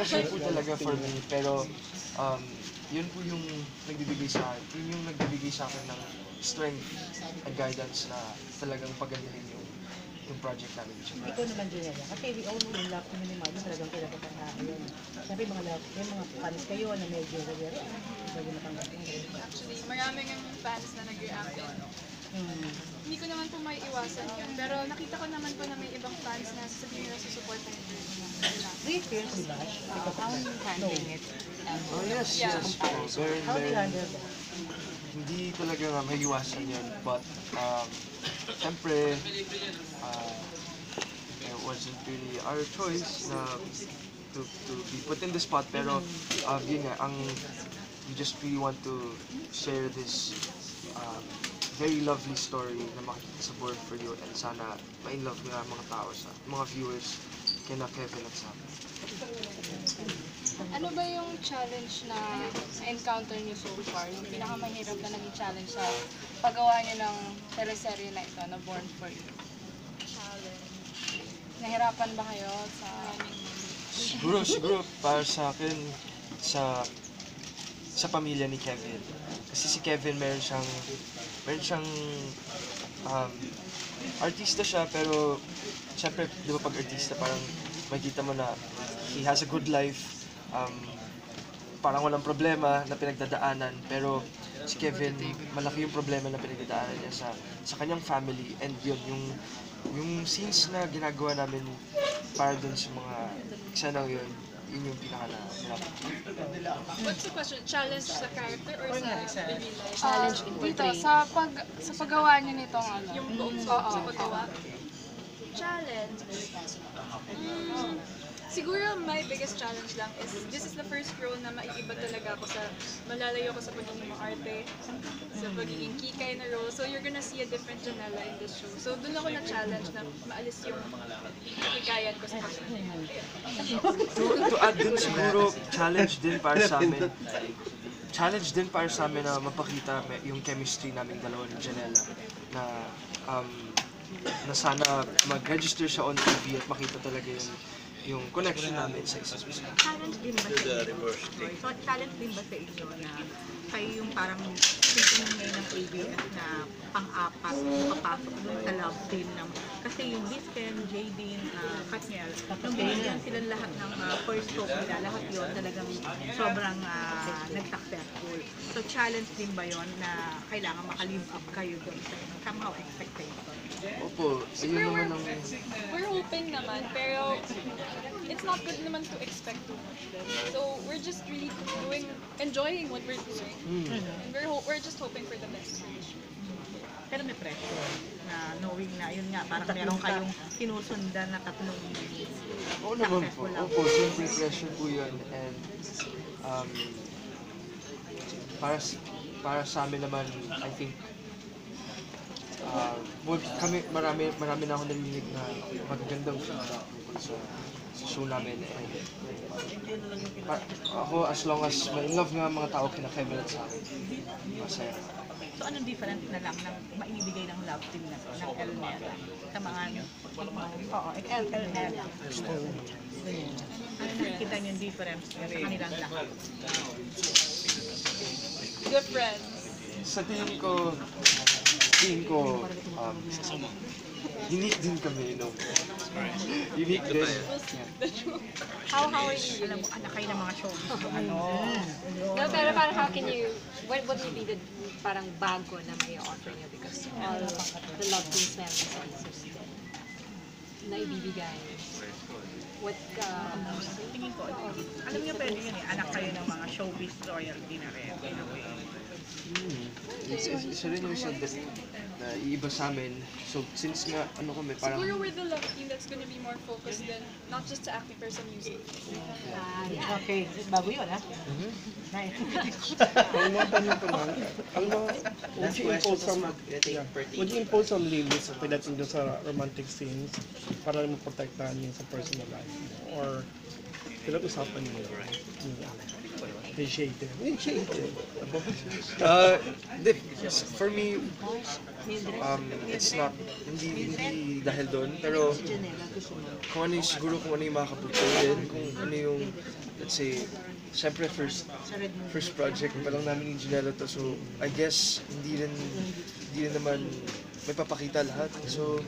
pressure po talaga for me, pero yun po yung nagbibigay sa akin ng strength and guidance na talagang pagalihin yung project namin. Ikaw naman, Janela, kasi we all know yung love team ni Mario, talagang pinapatanghaan yun. Siyempre, may mga fans kayo na medyo nagyari. Medyo natanggap yung Actually, maraming ang fans na nag-react. Hindi ko naman po may iwasan yun. Pero nakita ko naman po na may ibang fans na sasabihin nila susupport ng Do you experience the bash? How are you handling it? Oh yes, Yeah. yes po. How do you handle that? Hindi talaga nga maiwasan yun, but siyempre, it wasn't really our choice na to be put in the spot, pero yun nga, we just really want to share this very lovely story na makikita sa Born For You, and sana ma-inlove nga mga tao, mga viewers, kina Kevin at sa amin. Ano ba yung challenge na na-encounter niyo so far? Yung pinakamahirap na naging challenge sa paggawa niyo ng teleserye na ito, na Born For You? Nahirapan ba kayo sa... Siguro para sa akin, sa pamilya ni Kevin. Kasi si Kevin meron siyang artista siya, pero siyempre, di ba pag artista, parang makikita mo na he has a good life, parang walang problema na pinagdadaanan, pero si Kevin, malaki yung problema na pinagdadaanan niya sa kanyang family, and yun, yung scenes na ginagawa namin para dun sa mga eksenang yun yung pinaka na What's the question? Challenge sa character or sa real life? Challenge in Dito, portraying. sa paggawa niyo nitong ano? Yung buong Oo. sa paggawa? Challenge? Siguro my biggest challenge lang is this is the first role na maiiba talaga ako malalayo ako sa pagiging arte, sa pagiging kikay na role. So you're gonna see a different Janela in this show. So doon ako na-challenge na maalis yung hikayan ko sa pagiging. to add dun siguro, challenge din para sa amin. Challenge din para sa amin na mapakita yung chemistry naming dalawa ni Janela na sana mag-register siya on TV at makita talaga yung connection namin sa isa't isa. Challenge din ba sa inyo? So, challenge din ba sa inyo na kayo yung parang thinking ngayon ng ABS na pang-apat papasok dun sa love team ng kasi yung Bisken, Jaydeen, Katniel, nung binigyan silang lahat ng first talk nila, lahat yun talagang sobrang nag-successful. So challenge din ba yun na kailangan makalive up kayo dun sa somehow expectation? Opo, ayun naman ang... We're hoping naman, pero it's not good naman to expect too much. So we're just really enjoying what we're doing. And we're just hoping for the best. Pero may pressure na knowing na yun nga parang meron kayong sinusundan na tatlong Oo naman po. Opo, simple pressure po yun. And para sa amin naman, I think marami na ako narinig na magagandang feedback tungkol sa show namin. And ako, as long as ma-inlove nga mga tao kina Kevin at sa akin, masaya. So anong different na lang ng maibibigay ng love team na to, ng Elnera sa mga Elnera? Ano nakikita niyo yung difference sa kanilang lahat? Good friends. Sa tingin ko, unique din kami, no? Unique din. How are you? Alam mo, anak kayo ng mga show. No, pero parang how can you, what would be the parang bago na may offer niyo because all the love teams meron sa system na ibibigay? What, Tingin ko, alam niyo pwede yun eh, anak kayo ng mga showbiz royalty na rin. In a way. Isa rin yung said na iiba sa amin. So, since nga, kami, parang... Siguro we're the love team that's gonna be more focused than not just to acting pero sa music. Okay, bago yun, ha? Nice. May mga tanong ko lang. Would you impose some limits pagdating doon sa romantic scenes para maprotektahan yung sa personal life mo? Or pinag-usapan niyo? Initiative. For me, it's not, hindi dahil doon, pero kung ano yung siguro, kung ano yung makakabuti din, kung ano yung let's say, syempre first project pa lang namin yung Janela to, so I guess hindi rin naman may papakita lahat. So,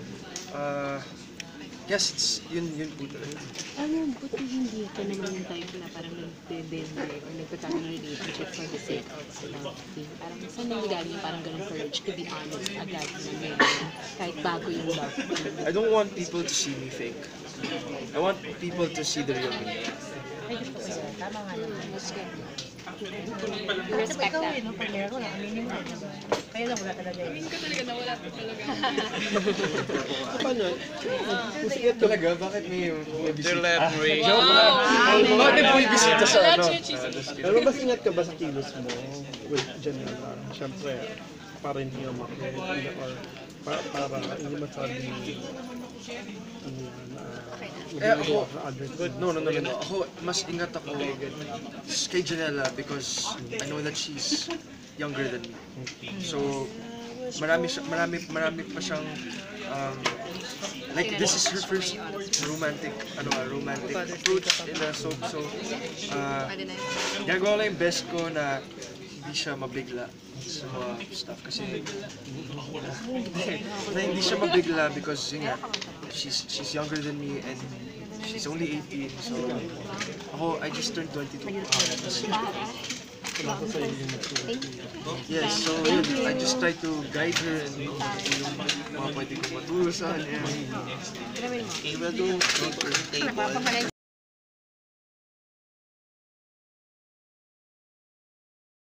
yes, it's yun po talaga. Ano, buti hindi ka naman yung type na parang nagbe-bende or nagpatawag ng relationship for the sake of love team. Parang saan hindi galing yung parang ganong courage to be honest agad na ngayon, kahit bago yung love team. I don't want people to see me fake. I want people to see the real me. Ay, gusto ko yun. Tama nga naman. That's good. You Kasi respect ikaw that. no, pag meron, aminin mo. Diba? Kaya lang wala talaga yun. Feeling ko talaga na wala po talaga. So, paano? Talaga? Bakit may bisita? Joke lang. Bakit may bisita sa Wala ano? chichis. Pero mas ingat ka ba sa kilos mo with Janela? Siyempre, para hindi ka makakita or para hindi masabi Ako, good. no. Ako, mas ingat ako kay Janela because I know that she's younger than me. So, marami pa siyang like this is her first romantic approach in the soap. So, gagawa lang yung best ko na hindi siya mabigla sa mga stuff kasi na hindi siya mabigla because yun nga, she's younger than me and she's only 18, so ako, I just turned 22. Yes, so yun, I just try to guide her and yung mga pwede kong maturo sa kanya. Grabe mo. Diba, don't